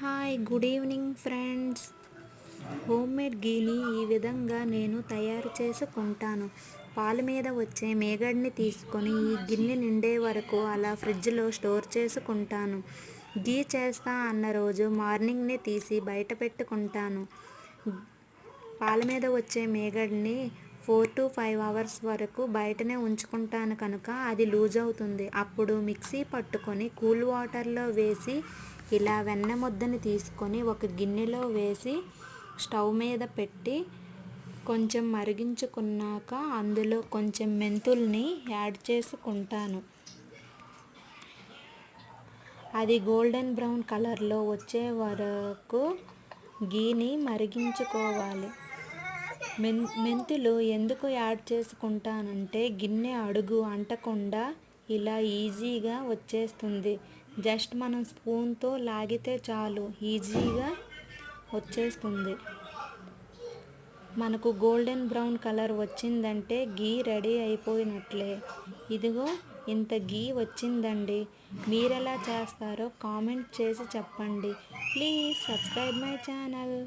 Hi good evening friends. Homemade గీని ఈ విధంగా నేను తయారు చేసుకుంటాను. పాల మీద వచ్చే మీగడని తీసుకొని ఈ గిన్నె నిండే వరకు అలా ఫ్రిడ్జ్లో స్టోర్ చేసుకుంటాను. గీ చేస్తా అన్న రోజు మార్నింగ్నే తీసి బయట పెట్టుకుంటాను. పాల మీద వచ్చే మీగడని 4 to 5 అవర్స్ వరకు బయటనే ఉంచుకుంటాను కనుక అది లూజ్ అవుతుంది. అప్పుడు మిక్సీ పట్టుకొని కూల్ వాటర్లో వేసి ఇలా వెన్న ముద్దని తీసుకొని ఒక గిన్నెలో వేసి స్టవ్ మీద పెట్టి కొంచెం మరిగించుకున్నాక అందులో కొంచెం మెంతుల్ని యాడ్ చేసుకుంటాను. అది గోల్డెన్ బ్రౌన్ కలర్లో వచ్చే వరకు గీని మరిగించుకోవాలి. మెంతులు ఎందుకు యాడ్ చేసుకుంటానంటే గిన్నె అడుగు అంటకుండా ఇలా ఈజీగా వచ్చేస్తుంది. జస్ట్ మనం స్పూన్తో లాగితే చాలు ఈజీగా వచ్చేస్తుంది. మనకు గోల్డెన్ బ్రౌన్ కలర్ వచ్చిందంటే గీ రెడీ అయిపోయినట్లే. ఇదిగో ఇంత గీ వచ్చిందండి. మీరెలా చేస్తారో కామెంట్ చేసి చెప్పండి. Please subscribe my channel.